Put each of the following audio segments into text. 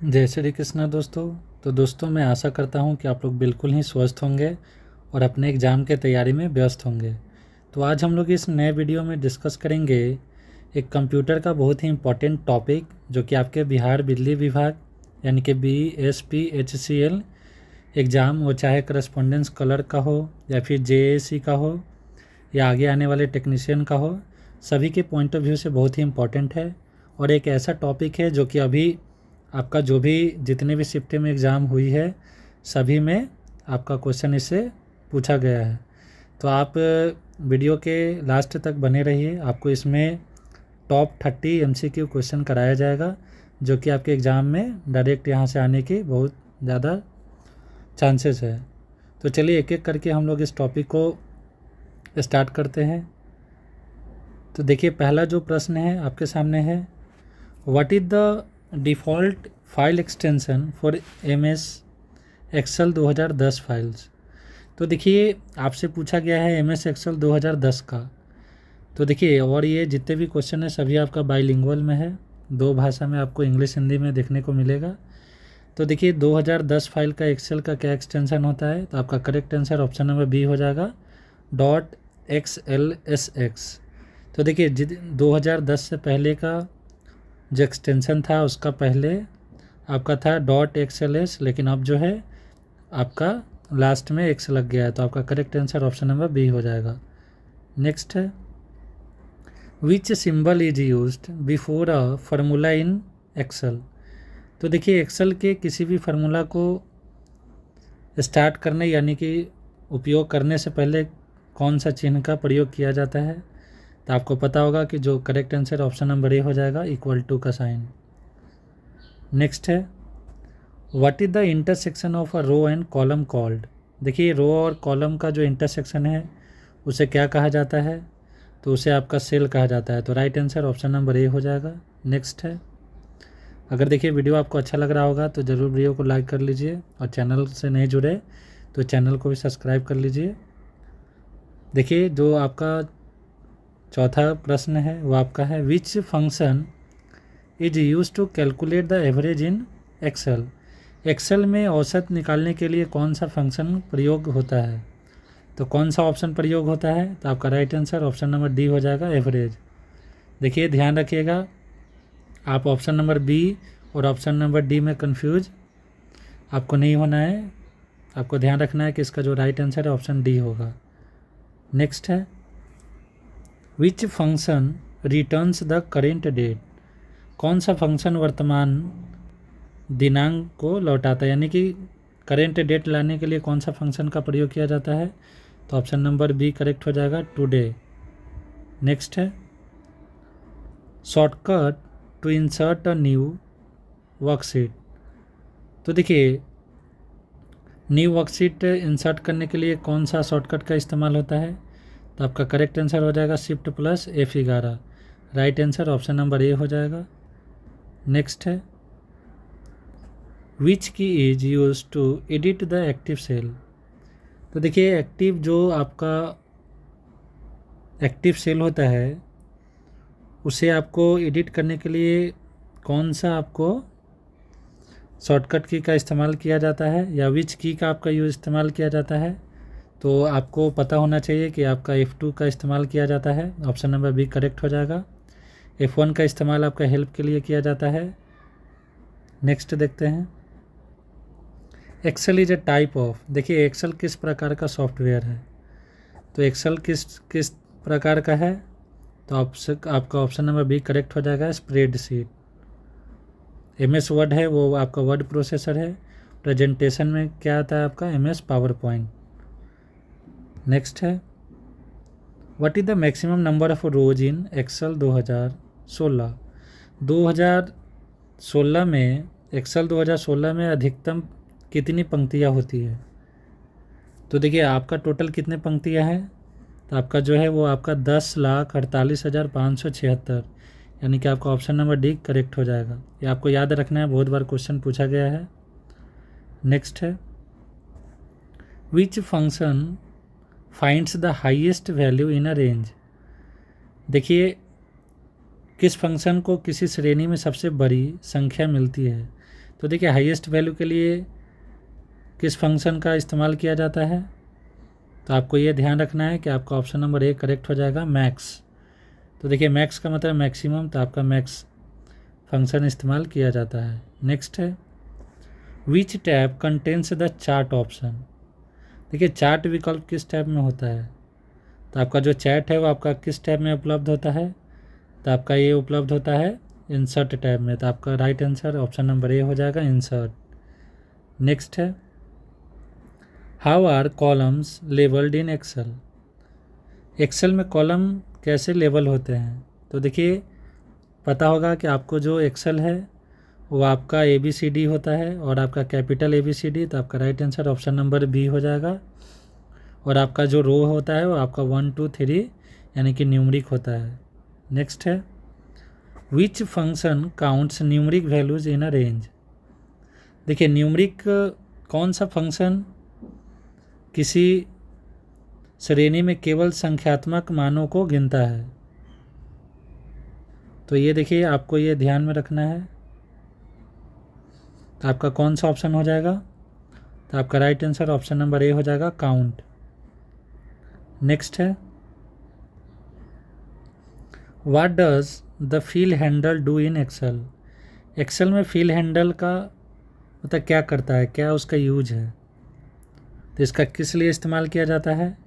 जय श्री कृष्णा दोस्तों। तो दोस्तों, मैं आशा करता हूं कि आप लोग बिल्कुल ही स्वस्थ होंगे और अपने एग्ज़ाम के तैयारी में व्यस्त होंगे। तो आज हम लोग इस नए वीडियो में डिस्कस करेंगे एक कंप्यूटर का बहुत ही इम्पोर्टेंट टॉपिक, जो कि आपके बिहार बिजली विभाग यानी कि BSPHCL एग्ज़ाम, वो चाहे करस्पॉन्डेंस क्लर्क का हो या फिर JAC का हो या आगे आने वाले टेक्नीशियन का हो, सभी के पॉइंट ऑफ व्यू से बहुत ही इम्पोर्टेंट है। और एक ऐसा टॉपिक है जो कि अभी आपका जो भी जितने भी शिफ्ट में एग्ज़ाम हुई है, सभी में आपका क्वेश्चन इससे पूछा गया है। तो आप वीडियो के लास्ट तक बने रहिए, आपको इसमें टॉप 30 MCQ क्वेश्चन कराया जाएगा, जो कि आपके एग्ज़ाम में डायरेक्ट यहाँ से आने की बहुत ज़्यादा चांसेस है। तो चलिए एक एक करके हम लोग इस टॉपिक को स्टार्ट करते हैं। तो देखिए, पहला जो प्रश्न है आपके सामने है, what is the default file extension for MS Excel 2010 files. तो देखिए, आपसे पूछा गया है MS Excel 2010 का। तो देखिए, और ये जितने भी क्वेश्चन है सभी आपका बाइलिंगुअल में है, दो भाषा में आपको इंग्लिश हिंदी में देखने को मिलेगा। तो देखिए, 2010 फाइल का एक्सेल का क्या एक्सटेंशन होता है, तो आपका correct answer option number B हो जाएगा, .xlsx। तो देखिए, 2010 से पहले का जो एक्सटेंशन था उसका पहले आपका था .xls, लेकिन अब जो है आपका लास्ट में एक्स लग गया है, तो आपका correct answer option number B हो जाएगा। नेक्स्ट है, which symbol is used before a formula in Excel. तो देखिए, एक्सेल के किसी भी फार्मूला को स्टार्ट करने यानी कि उपयोग करने से पहले कौन सा चिन्ह का प्रयोग किया जाता है, तो आपको पता होगा कि जो correct answer option number A हो जाएगा, =टू का साइन। नेक्स्ट है, what is the intersection of a row and column called. देखिए, रो और कॉलम का जो इंटरसेक्शन है उसे क्या कहा जाता है, तो उसे आपका सेल कहा जाता है। तो right answer option number A हो जाएगा। नेक्स्ट है, अगर देखिए वीडियो आपको अच्छा लग रहा होगा तो ज़रूर वीडियो को लाइक कर लीजिए, और चैनल से नहीं जुड़े तो चैनल को भी सब्सक्राइब कर लीजिए। देखिए, जो आपका चौथा प्रश्न है वो आपका है, which function is use to calculate the average in Excel. Excel में औसत निकालने के लिए कौन सा फंक्शन प्रयोग होता है, तो कौन सा ऑप्शन प्रयोग होता है, तो आपका right answer option number D हो जाएगा, एवरेज। देखिए, ध्यान रखिएगा, आप ऑप्शन नंबर बी और ऑप्शन नंबर डी में कंफ्यूज आपको नहीं होना है, आपको ध्यान रखना है कि इसका जो राइट आंसर है ऑप्शन डी होगा। नेक्स्ट है, which function returns the current date. कौन सा फंक्शन वर्तमान दिनांक को लौटाता है, यानी कि करेंट डेट लाने के लिए कौन सा फंक्शन का प्रयोग किया जाता है, तो ऑप्शन नंबर बी करेक्ट हो जाएगा, टुडे। नेक्स्ट है, shortcut to insert a new worksheet. तो देखिए, न्यू वर्कशीट इंसर्ट करने के लिए कौन सा शॉर्टकट का इस्तेमाल होता है, तो आपका करेक्ट आंसर हो जाएगा Shift+F11। Right answer option number A हो जाएगा। नेक्स्ट है, which key is use to edit the active cell. तो देखिए, एक्टिव जो आपका एक्टिव सेल होता है उसे आपको एडिट करने के लिए कौन सा आपको शॉर्टकट की का इस्तेमाल किया जाता है, या विच की का आपका यूज इस्तेमाल किया जाता है, तो आपको पता होना चाहिए कि आपका F2 का इस्तेमाल किया जाता है, ऑप्शन नंबर बी करेक्ट हो जाएगा। F1 का इस्तेमाल आपका हेल्प के लिए किया जाता है। नेक्स्ट देखते हैं, Excel is a type of. देखिए, एक्सेल किस प्रकार का सॉफ्टवेयर है, तो एक्सेल किस प्रकार का है, तो आपका ऑप्शन नंबर बी करेक्ट हो जाएगा, स्प्रेडशीट। MS वर्ड है वो आपका वर्ड प्रोसेसर है। प्रेजेंटेशन में क्या आता है आपका, MS पावर पॉइंट। नेक्स्ट है, what is the maximum number of rows in Excel 2016। 2016 में एक्सेल 2016 में अधिकतम कितनी पंक्तियाँ होती है, तो देखिए, आपका टोटल कितने पंक्तियाँ हैं, तो आपका जो है वो आपका 10,48,576, यानी कि आपका ऑप्शन नंबर डी करेक्ट हो जाएगा। ये आपको याद रखना है, बहुत बार क्वेश्चन पूछा गया है। नेक्स्ट है, which function finds the highest value in a range. देखिए, किस फंक्शन को किसी श्रेणी में सबसे बड़ी संख्या मिलती है, तो देखिए हाईएस्ट वैल्यू के लिए किस फंक्शन का इस्तेमाल किया जाता है, तो आपको ये ध्यान रखना है कि आपका ऑप्शन नंबर ए करेक्ट हो जाएगा, मैक्स। तो देखिए मैक्स का मतलब मैक्सिमम, तो आपका मैक्स फंक्शन इस्तेमाल किया जाता है। नेक्स्ट है विच tab contains the chart option. देखिए चार्ट विकल्प किस टैब में होता है, तो आपका जो चैट है वो आपका किस टैब में उपलब्ध होता है, तो आपका ये उपलब्ध होता है इंसर्ट टैब में। तो आपका right answer option number A हो जाएगा, इंसर्ट। नेक्स्ट है how are columns labelled in Excel. Excel में कॉलम कैसे लेबल होते हैं, तो देखिए पता होगा कि आपको जो एक्सेल है वो आपका ABCD होता है और आपका कैपिटल ABCD, तो आपका right answer option number B हो जाएगा। और आपका जो रो होता है वो आपका 1 2 3 यानी कि न्यूमरिक होता है। नेक्स्ट है which function counts numeric values in a range. देखिए न्यूमरिक कौन सा फंक्शन किसी श्रेणी में केवल संख्यात्मक मानों को गिनता है, तो ये देखिए आपको ये ध्यान में रखना है। तो आपका कौन सा ऑप्शन हो जाएगा, तो आपका right answer option number A हो जाएगा, काउंट। नेक्स्ट है what does the fill handle do in Excel. Excel में फिल हैंडल का मतलब क्या करता है, क्या उसका यूज है, तो इसका किस लिए इस्तेमाल किया जाता है,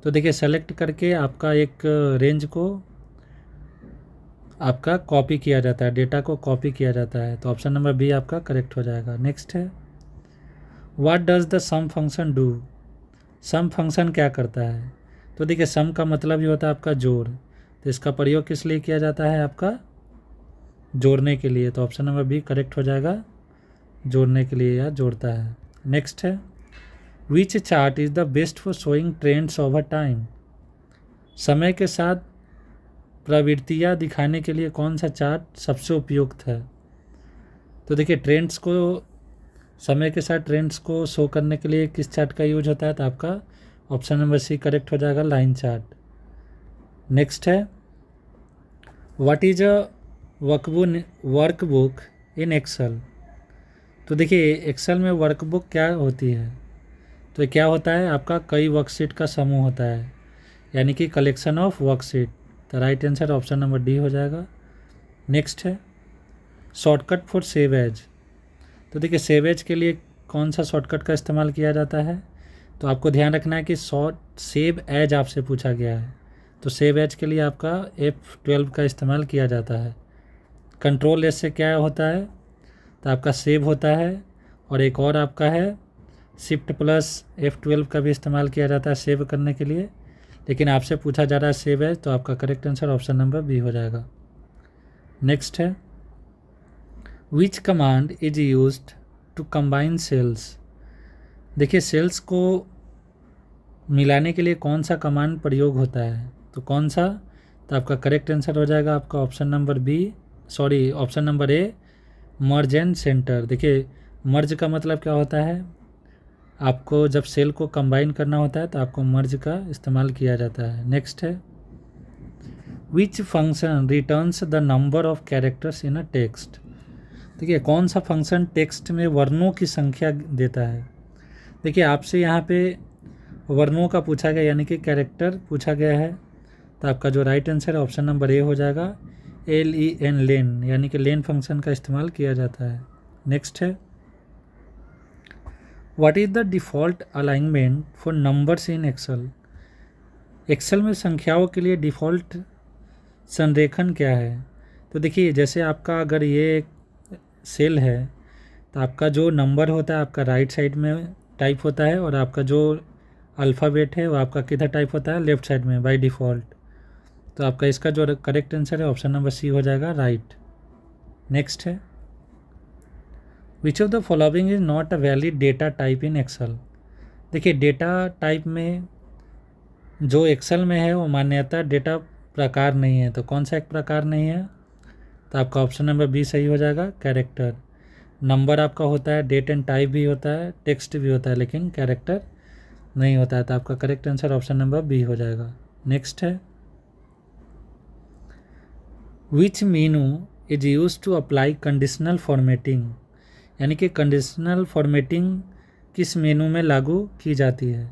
तो देखिए सेलेक्ट करके आपका एक रेंज को आपका कॉपी किया जाता है, डेटा को कॉपी किया जाता है। तो ऑप्शन नंबर बी आपका करेक्ट हो जाएगा। नेक्स्ट है what does the sum function do. Sum function क्या करता है, तो देखिए सम का मतलब ही होता है आपका जोड़, तो इसका प्रयोग किस लिए किया जाता है, आपका जोड़ने के लिए। तो ऑप्शन नंबर बी करेक्ट हो जाएगा, जोड़ने के लिए या जोड़ता है। नेक्स्ट है which chart is the best for showing trends over time. समय के साथ प्रवृत्तियाँ दिखाने के लिए कौन सा चार्ट सबसे उपयुक्त है, तो देखिए ट्रेंड्स को, समय के साथ ट्रेंड्स को शो करने के लिए किस चार्ट का यूज होता है, तो आपका ऑप्शन नंबर सी करेक्ट हो जाएगा, लाइन चार्ट। नेक्स्ट है what is a workbook in Excel. तो देखिए एक्सेल में वर्कबुक क्या होती है, तो क्या होता है आपका कई वर्कशीट का समूह होता है, यानी कि कलेक्शन ऑफ वर्कशीट। तो right answer option number D हो जाएगा। नेक्स्ट है शॉर्टकट फॉर सेव एज। तो देखिए सेव एज के लिए कौन सा शॉर्टकट का इस्तेमाल किया जाता है, तो आपको ध्यान रखना है कि सेव एज आपसे पूछा गया है, तो सेव एज के लिए आपका F12 का इस्तेमाल किया जाता है। कंट्रोल एस से क्या होता है, तो आपका सेव होता है, और एक और आपका है शिफ्ट प्लस F12 का भी इस्तेमाल किया जाता है सेव करने के लिए, लेकिन आपसे पूछा जा रहा है सेव एज, तो आपका correct answer option number B हो जाएगा। नेक्स्ट है which command is used to combine cells. देखिए सेल्स को मिलाने के लिए कौन सा कमांड प्रयोग होता है, तो कौन सा, तो आपका करेक्ट आंसर हो जाएगा आपका option number A, merge and centre. देखिए मर्ज का मतलब क्या होता है, आपको जब सेल को कंबाइन करना होता है तो आपको मर्ज का इस्तेमाल किया जाता है। नेक्स्ट है which function returns the number of characters in a text. देखिए कौन सा फंक्शन टेक्स्ट में वर्णों की संख्या देता है। देखिए आपसे यहाँ पे वर्णों का पूछा गया, यानी कि कैरेक्टर पूछा गया है, तो आपका जो राइट आंसर है ऑप्शन नंबर ए हो जाएगा, LEN लेन, यानी कि लेन फंक्शन का इस्तेमाल किया जाता है। नेक्स्ट है what is the default alignment for numbers in Excel. Excel में संख्याओं के लिए डिफ़ॉल्ट संरेखन क्या है, तो देखिए जैसे आपका अगर ये सेल है तो आपका जो नंबर होता है आपका राइट साइड में टाइप होता है, और आपका जो अल्फ़ाबेट है वो आपका किधर टाइप होता है, लेफ़्ट साइड में बाय डिफ़ॉल्ट। तो आपका इसका जो करेक्ट आंसर है ऑप्शन नंबर सी हो जाएगा, राइट। नेक्स्ट है which of the following is not a valid data type in Excel. देखिए डेटा टाइप में जो एक्सेल में है वो मान्यता डेटा प्रकार नहीं है, तो कौन सा एक प्रकार नहीं है, तो आपका ऑप्शन नंबर बी सही हो जाएगा, कैरेक्टर। नंबर आपका होता है, डेट एंड टाइप भी होता है, टेक्स्ट भी होता है, लेकिन कैरेक्टर नहीं होता है, तो आपका correct answer option number B हो जाएगा। नेक्स्ट है which menu is use to apply conditional formatting. यानी कि कंडीशनल फॉर्मेटिंग किस मेनू में लागू की जाती है।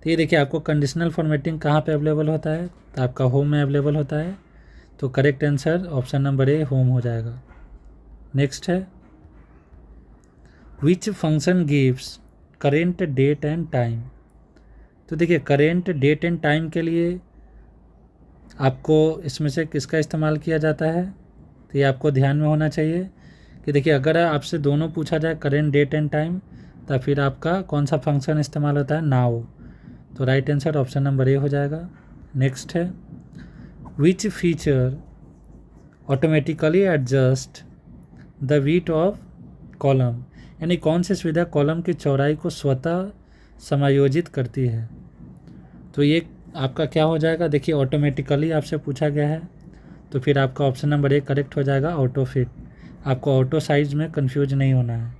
तो ये देखिए आपको कंडीशनल फॉर्मेटिंग कहाँ पे अवेलेबल होता है, तो आपका होम में अवेलेबल होता है। तो correct answer option number A home हो जाएगा। नेक्स्ट है which function gives current date and time. तो देखिए करेंट डेट एंड टाइम के लिए आपको इसमें से किसका इस्तेमाल किया जाता है, तो ये आपको ध्यान में होना चाहिए कि देखिए अगर आपसे दोनों पूछा जाए करेंट डेट एंड टाइम, तो फिर आपका कौन सा फंक्शन इस्तेमाल होता है, नाउ। तो right answer option number A हो जाएगा। नेक्स्ट है which feature automatically adjust the width of column, यानी कौन सी सुविधा कॉलम की चौड़ाई को स्वतः समायोजित करती है। तो ये आपका क्या हो जाएगा, देखिए ऑटोमेटिकली आपसे पूछा गया है, तो फिर आपका ऑप्शन नंबर ए करेक्ट हो जाएगा, ऑटो फिट। आपको ऑटो साइज में कंफ्यूज नहीं होना है।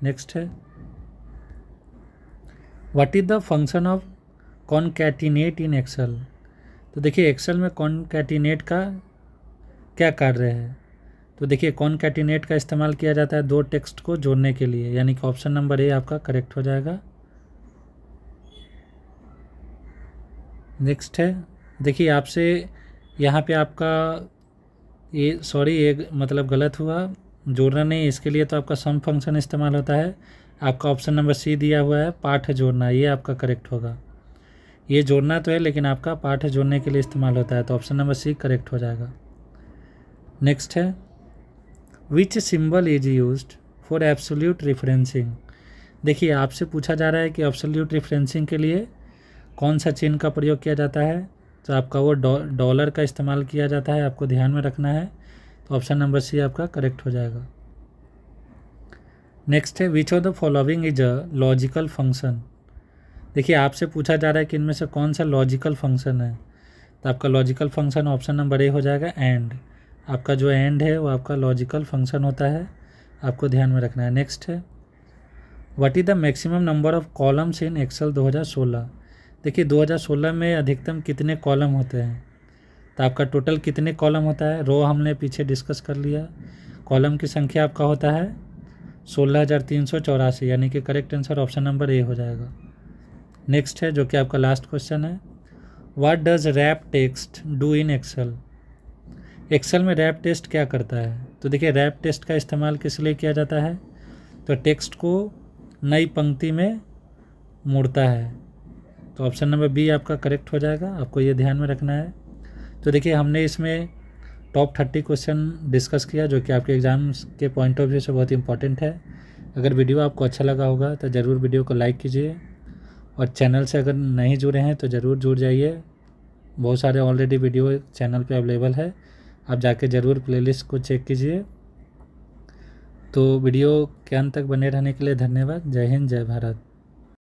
नेक्स्ट है what is the function of concatenate in Excel. तो देखिए एक्सेल में कॉनकैटिनेट का क्या कार्य है, तो देखिए कॉनकैटिनेट का इस्तेमाल किया जाता है दो टेक्स्ट को जोड़ने के लिए, यानी कि ऑप्शन नंबर ए आपका करेक्ट हो जाएगा। नेक्स्ट है देखिए आपसे यहाँ पे आपका ये मतलब गलत हुआ, जोड़ना नहीं, इसके लिए तो आपका सम फंक्शन इस्तेमाल होता है। आपका ऑप्शन नंबर सी दिया हुआ है पाठ जोड़ना, ये आपका करेक्ट होगा। ये जोड़ना तो है लेकिन आपका पाठ जोड़ने के लिए इस्तेमाल होता है, तो ऑप्शन नंबर सी करेक्ट हो जाएगा। नेक्स्ट है which symbol is used for absolute referencing. देखिए आपसे पूछा जा रहा है कि एब्सोल्यूट रेफरेंसिंग के लिए कौन सा चिन्ह का प्रयोग किया जाता है, तो आपका वो डॉलर का इस्तेमाल किया जाता है, आपको ध्यान में रखना है। तो ऑप्शन नंबर सी आपका करेक्ट हो जाएगा। नेक्स्ट है which of the following is a logical function. देखिए आपसे पूछा जा रहा है कि इनमें से कौन सा लॉजिकल फंक्शन है, तो आपका logical function option number A हो जाएगा, एंड। आपका जो एंड है वो आपका लॉजिकल फंक्शन होता है, आपको ध्यान में रखना है। नेक्स्ट है what is the maximum number of columns in Excel 2016। देखिए 2016 में अधिकतम कितने कॉलम होते हैं, तो आपका टोटल कितने कॉलम होता है, रो हमने पीछे डिस्कस कर लिया। कॉलम की संख्या आपका होता है 16,384, यानी कि correct answer option number A हो जाएगा। नेक्स्ट है जो कि आपका लास्ट क्वेश्चन है what does wrap text do in Excel. Excel में रैप टेस्ट क्या करता है, तो देखिए रैप टेस्ट का इस्तेमाल किस लिए किया जाता है, तो टेक्स्ट को नई पंक्ति में मोड़ता है। तो ऑप्शन नंबर बी आपका करेक्ट हो जाएगा, आपको ये ध्यान में रखना है। तो देखिए हमने इसमें टॉप 30 क्वेश्चन डिस्कस किया जो कि आपके एग्ज़ाम्स के पॉइंट ऑफ व्यू से बहुत इंपॉर्टेंट है। अगर वीडियो आपको अच्छा लगा होगा तो ज़रूर वीडियो को लाइक कीजिए, और चैनल से अगर नहीं जुड़े हैं तो ज़रूर जुड़ जाइए। बहुत सारे ऑलरेडी वीडियो चैनल पे अवेलेबल है, आप जाके ज़रूर प्लेलिस्ट को चेक कीजिए। तो वीडियो के अंत तक बने रहने के लिए धन्यवाद। जय हिंद, जय भारत।